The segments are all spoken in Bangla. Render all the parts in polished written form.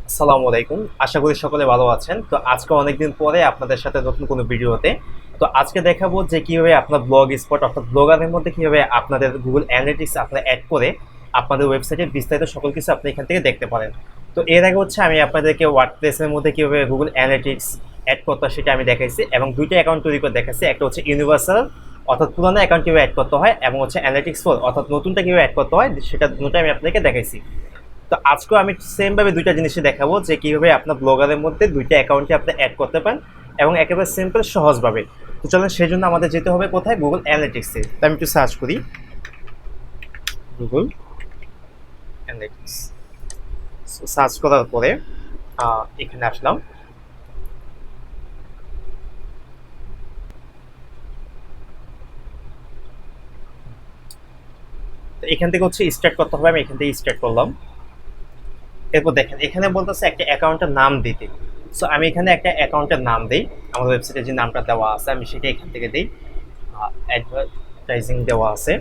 আসসালামু আলাইকুম। আশা করি সকলে ভালো আছেন। তো আজকে অনেকদিন পরে আপনাদের সাথে নতুন কোনো ভিডিওতে। তো আজকে দেখাবো যে কিভাবে আপনার ব্লগ স্পট অর্থাৎ ব্লগারের মধ্যে কিভাবে আপনাদের Google Analytics আপনারা এড করে আপনাদের ওয়েবসাইটের বিস্তারিত সকল কিছু আপনি এখান থেকে দেখতে পারেন। তো এর আগে হচ্ছে আমি আপনাদেরকে WordPress এর মধ্যে কিভাবে Google Analytics এড করতে হয় সেটা আমি দেখাইছি এবং ২ টা অ্যাকাউন্ট তৈরি করে দেখাইছি। একটা হচ্ছে ইউনিভার্সাল অর্থাৎ পুরানো অ্যাকাউন্ট কিভাবে এড করতে হয় এবং হচ্ছে Analytics 4 অর্থাৎ নতুনটা কিভাবে এড করতে হয় সেটা দুটোই আমি আপনাদেরকে দেখাইছি। তো আজকেও আমি সেম ভাবে দুইটা জিনিসই দেখাবো যে কিভাবে আপনার ব্লগারের মধ্যে দুইটা অ্যাকাউন্টে আপনি অ্যাড করতে পারেন এবং একেবারে সিম্পল সহজভাবে। তো চলুন সেই জন্য আমাদের যেতে হবে কোথায়, গুগল অ্যানালিটিক্সে। তো আমি একটু সার্চ করি গুগল অ্যানালিটিক্স। সার্চ করার পরে এখানে আসলাম। তো এখান থেকে হচ্ছে স্টার্ট করতে হবে, আমি এখান থেকে স্টার্ট করলাম। এরপর দেখেন এখানে বলতেছে একটা অ্যাকাউন্টের নাম দিতে। সো আমি এখানে একটা অ্যাকাউন্টের নাম দিই, আমার ওয়েবসাইটে যে নামটা দেওয়া আছে আমি সেটা এখান থেকে দিই। অ্যাডভার্টাইজিং দেওয়া আছে,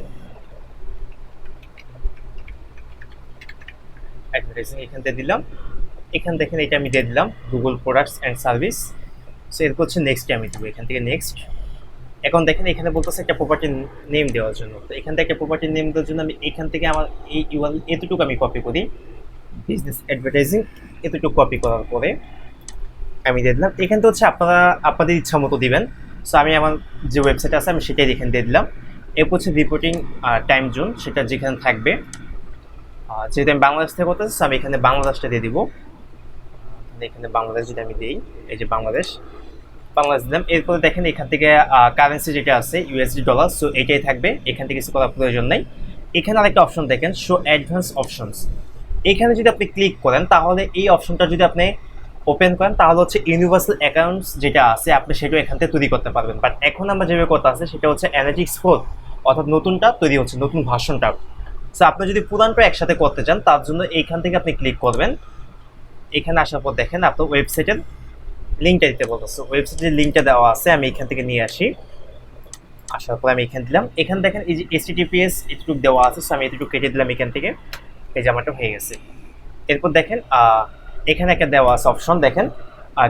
অ্যাডভার্টাইজিং এখান থেকে দিলাম। এখান দেখেন এটা আমি দিয়ে দিলাম Google products and service. So এরপর হচ্ছে নেক্সটে আমি দেবো, এখান থেকে নেক্সট। এখন দেখেন এখানে বলতেছে একটা প্রপার্টি নেম দেওয়ার জন্য। তো এখান থেকে একটা প্রপার্টি নেম দেওয়ার জন্য আমি এখান থেকে আমার এই ইউআরএল এতটুকু আমি কপি করি, বিজনেস অ্যাডভার্টাইজিং এতটুকু কপি করার পরে আমি দিয়ে দিলাম। এখান থেকে হচ্ছে আপনারা আপনাদের ইচ্ছা মতো দিবেন। সো আমি আমার যে ওয়েবসাইট আছে আমি সেটাই এখানে দিয়ে দিলাম। এরপর হচ্ছে রিপোর্টিং টাইম জোন, সেটা যেখানে থাকবে। যেহেতু আমি বাংলাদেশ থেকে করতেছি আমি এখানে বাংলাদেশটা দিয়ে দিব। এখানে বাংলাদেশ যদি আমি দিই, এই যে বাংলাদেশ, বাংলাদেশ দিলাম। এরপরে দেখেন এখান থেকে কারেন্সি যেটা আছে ইউএসডি ডলার, সো এটাই থাকবে, এখান থেকে কিছু করার প্রয়োজন নাই। এখানে আরেকটা অপশন দেখেন, শো অ্যাডভান্স অপশনস। এখানে যদি আপনি ক্লিক করেন তাহলে এই অপশনটা যদি আপনি ওপেন করেন তাহলে হচ্ছে ইউনিভার্সাল অ্যাকাউন্টস যেটা আছে আপনি সেটা এখান থেকে তৈরি করতে পারবেন। বাট এখন আমরা যেভাবে কথা আছে সেটা হচ্ছে অ্যানালিটিক্স 4 অর্থাৎ নতুনটা তৈরি হচ্ছে, নতুন ভার্সনটা। সো আপনি যদি পুরানটা একসাথে করতে চান তার জন্য এইখান থেকে আপনি ক্লিক করবেন। এখানে আসার পর দেখেন আপনার ওয়েবসাইটের লিঙ্কটা দিতে বলতেছে। ওয়েবসাইটের লিঙ্কটা দেওয়া আছে, আমি এখান থেকে নিয়ে আসি। আসার পর আমি এখানে দিলাম। এখানে দেখেন এই যে HTTPS এটুকু দেওয়া আছে, সো আমি এটুকু কেটে দিলাম এখান থেকে। এই জামাটা হয়ে গেছে। এরপর দেখেন এখানে একটা দেওয়া আছে অপশন, দেখেন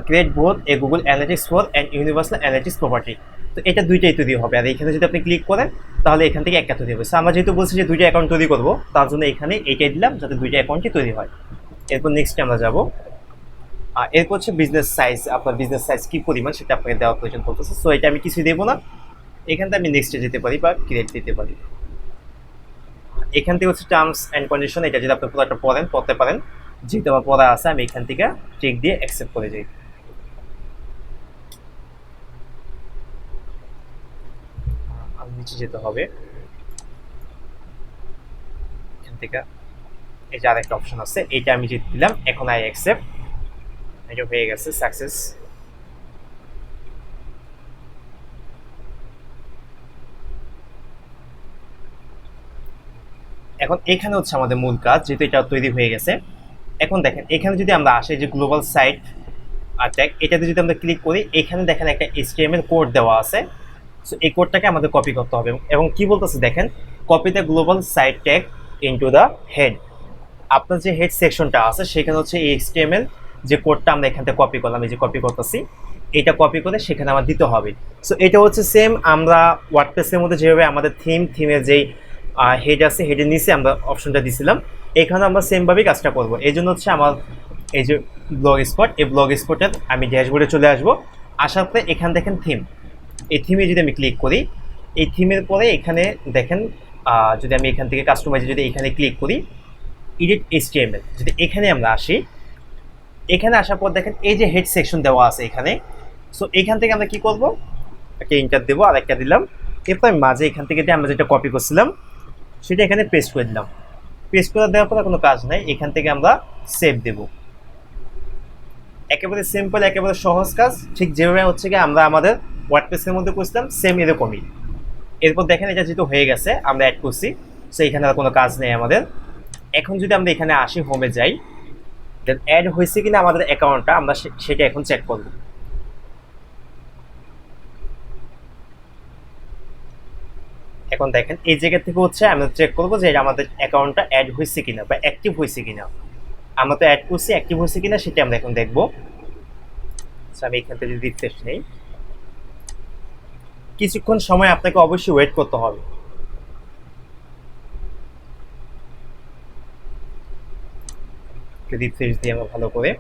create both A Google analytics 4 and universal analytics property. তো এটা দুইটাই তৈরি হবে, আর এখানে যদি আপনি ক্লিক করেন তাহলে এখান থেকে একটা তৈরি হবে। সো আমরা যেহেতু বলছি যে দুইটা অ্যাকাউন্ট তৈরি করবো তার জন্য এখানে এইটাই দিলাম যাতে দুইটা অ্যাকাউন্টই তৈরি হয়। এরপর নেক্সটে আমরা যাবো। এরপর হচ্ছে বিজনেস সাইজ, আপনার বিজনেস সাইজ কি পরিমাণ সেটা আপনাকে দেওয়া প্রয়োজন পড়তেছে। সো এটা আমি কিছুই দেবো না, এখান থেকে আমি নেক্সটে যেতে পারি বা ক্রিয়েট দিতে পারি। এখান থেকে হচ্ছে টার্মস অ্যান্ড কন্ডিশন, এটা যদি আপনি পুরোটা পড়তে পারেন, যেহেতু আমার পড়া আছে আমি এখান থেকে চেক দিয়ে অ্যাকসেপ্ট করে যাই। আর নিচে যেতে হবে, এখান থেকে এই যে আরেকটা অপশন আছে এইটা আমি যেতে দিলাম। এখন আই অ্যাকসেপ্ট, এটা হয়ে গেছে সাকসেস। এখন এখানে হচ্ছে আমাদের মূল কাজ, যেহেতু এটা তৈরি হয়ে গেছে। এখন দেখেন এখানে যদি আমরা আসি যে গ্লোবাল সাইট আর ট্যাগ, এটাতে যদি আমরা ক্লিক করি এখানে দেখেন একটা HTML কোড দেওয়া আছে। সো এই কোডটাকে আমাদের কপি করতে হবে এবং কি বলতেছে দেখেন, copy the global site tag into the head. আপনার যে হেড সেকশনটা আছে সেখানে হচ্ছে এই HTML যে কোডটা আমরা এখান থেকে কপি করলাম, এই যে কপি করতেছি, এটা কপি করে সেখানে আমার দিতে হবে। সো এটা হচ্ছে সেম আমরা ওয়ার্ডপ্রেসের মধ্যে যেভাবে আমাদের থিমের যেই হেড আছে হেডের নিচে আমরা অপশনটা দিছিলাম, এখানে আমরা সেমভাবেই কাজটা করব। এই জন্য হচ্ছে আমার এই যে ব্লগ স্পট, এই ব্লগ স্পটের আমি ড্যাশবোর্ডে চলে আসবো। আসার পরে এখানে দেখেন থিম, এই থিমে যদি আমি ক্লিক করি, এই থিমের পরে এখানে দেখেন যদি আমি এখান থেকে কাস্টমাইজে যদি এখানে ক্লিক করি এডিট HTML, যদি এখানে আমরা আসি, এখানে আসার পর দেখেন এই যে হেড সেকশন দেওয়া আছে এখানে। সো এখান থেকে আমরা কি করব, একটা ইন্টার দেবো আর একটা দিলাম। এরপর আমি মাঝে এখান থেকে আমরা যেটা কপি করছিলাম সেটা এখানে পেস্ট করে দিলাম। পেস্ট করে দেওয়ার পরে কোনো কাজ নাই, এখান থেকে আমরা সেভ দেব। একেবারে সিম্পল, একেবারে সহজ কাজ, ঠিক যেভাবে হচ্ছে কি আমরা আমাদের ওয়ার্ডপ্রেসের মধ্যে করছিলাম সেম এরকমই। এরপর দেখেন এটা যেহেতু হয়ে গেছে আমরা অ্যাড করছি, সো এখানে আর কোনো কাজ নেই আমাদের। এখন যদি আমরা এখানে আসি, হোমে যাই, দেন অ্যাড হয়েছে কিনা আমাদের অ্যাকাউন্টটা আমরা সেটা এখন চেক করব। এখন দেখেন এই জায়গা থেকে হচ্ছে আমরা চেক করবো যে আমাদের অ্যাকাউন্টটা অ্যাড হয়েছে কিনা বা অ্যাক্টিভ হয়েছে কিনা। আমরা তো অ্যাড করছি, অ্যাক্টিভ হয়েছে কিনা সেটা আমরা এখন দেখবো। আমি এখান থেকে রিফ্রেশ নেই, কিছুক্ষণ সময় আপনাকে অবশ্যই ওয়েট করতে হবে। রিফ্রেশ দিয়ে আমরা ভালো করে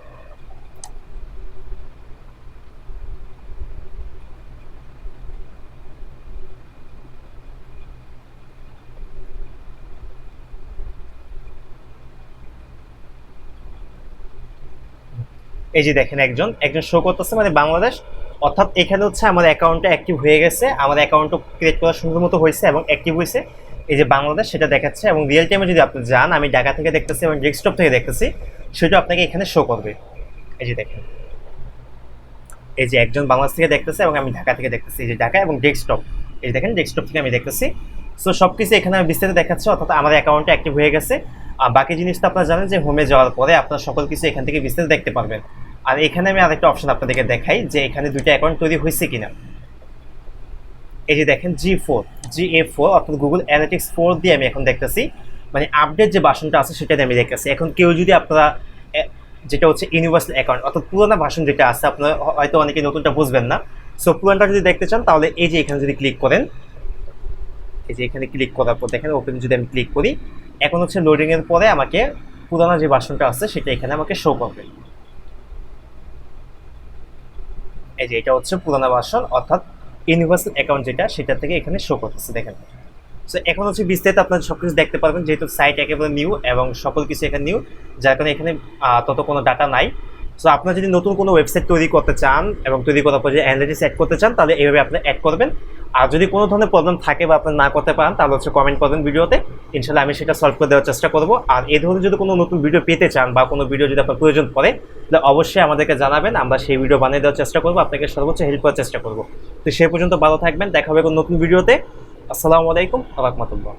এই যে দেখেন একজন একজন শো করতেছে মানে বাংলাদেশ, অর্থাৎ এখানে হচ্ছে আমার অ্যাকাউন্টটা অ্যাক্টিভ হয়ে গেছে, আমার অ্যাকাউন্টটা ক্রিয়েট করা সুন্দর মতো হয়েছে এবং অ্যাক্টিভ হয়েছে। এই যে বাংলাদেশ সেটা দেখাচ্ছে এবং রিয়েল টাইমে যদি আপনি যান, আমি ঢাকা থেকে দেখতেছি এবং ডেস্কটপ থেকে দেখতেছি, সেটা আপনাকে এখানে শো করবে। এই যে দেখেন, এই যে একজন বাংলাদেশ থেকে দেখতেছে এবং আমি ঢাকা থেকে দেখতেছি, এই যে ঢাকা এবং ডেস্কটপ, এই যে দেখেন ডেস্কটপ থেকে আমি দেখতেছি। সো সব কিছু এখানে আমি বিস্তারিত দেখাচ্ছে, অর্থাৎ আমার অ্যাকাউন্টটা অ্যাক্টিভ হয়ে গেছে। আর বাকি জিনিসটা আপনারা জানেন যে হোমে যাওয়ার পরে আপনার সকল কিছু এখান থেকে বিস্তারিত দেখতে পারবেন। আর এখানে আমি আরেকটা অপশন আপনাদেরকে দেখাই যে এখানে দুইটা অ্যাকাউন্ট তৈরি হয়েছে কিনা। এই যে দেখেন GA-4 অর্থাৎ গুগল অ্যানালিটিক্স 4 দিয়ে আমি এখন দেখতেছি, মানে আপডেট যে ভার্সনটা আছে সেটা দিয়ে আমি দেখতেছি। এখন কেউ যদি আপনারা যেটা হচ্ছে ইউনিভার্সাল অ্যাকাউন্ট অর্থাৎ পুরোনো ভার্সন যেটা আছে, আপনারা হয়তো অনেকে নতুনটা বুঝবেন না। সো পুরোনোটা যদি দেখতে চান তাহলে এই যে এখানে যদি ক্লিক করেন, এই যে এখানে ক্লিক করার পর দেখেন ওপেন যদি আমি ক্লিক করি, এখন হচ্ছে লোডিং এর পরে আমাকে পুরোনো যে ভার্সনটা আছে সেটা এখানে আমাকে শো করবে। এই যে এটা হচ্ছে পুরোনো ভার্সন অর্থাৎ ইউনিভার্সাল অ্যাকাউন্ট যেটা, সেটা থেকে এখানে শো করতেছে দেখেন। সো এখন হচ্ছে বিস্তারিত আপনারা সব কিছু দেখতে পারবেন, যেহেতু সাইট একেবারে নিউ এবং সকল কিছু এখানে নিউ, যার কারণে এখানে তত কোনো ডাটা নাই। সো আপনারা যদি নতুন কোনো ওয়েবসাইট তৈরি করতে চান এবং তৈরি করার পর যদি অ্যানালিটিক্স অ্যাড করতে চান তাহলে এইভাবে আপনি অ্যাড করবেন। আর যদি কোনো ধরনের প্রবলেম থাকে বা আপনি না করতে পারেন তাহলে হচ্ছে কমেন্ট করবেন ভিডিওতে, ইনশাল্লাহ আমি সেটা সলভ করে দেওয়ার চেষ্টা করবো। আর এই ধরনের যদি কোনো নতুন ভিডিও পেতে চান বা কোনো ভিডিও যদি আপনার প্রয়োজন পড়ে তাহলে অবশ্যই আমাদেরকে জানাবেন, আমরা সেই ভিডিও বানিয়ে দেওয়ার চেষ্টা করবো, আপনাকে সর্বোচ্চ হেল্প করার চেষ্টা করবো। তো সেই পর্যন্ত ভালো থাকবেন, দেখা হবে কোনো নতুন ভিডিওতে। আসসালামু আলাইকুম ওয়া রাহমাতুল্লাহ।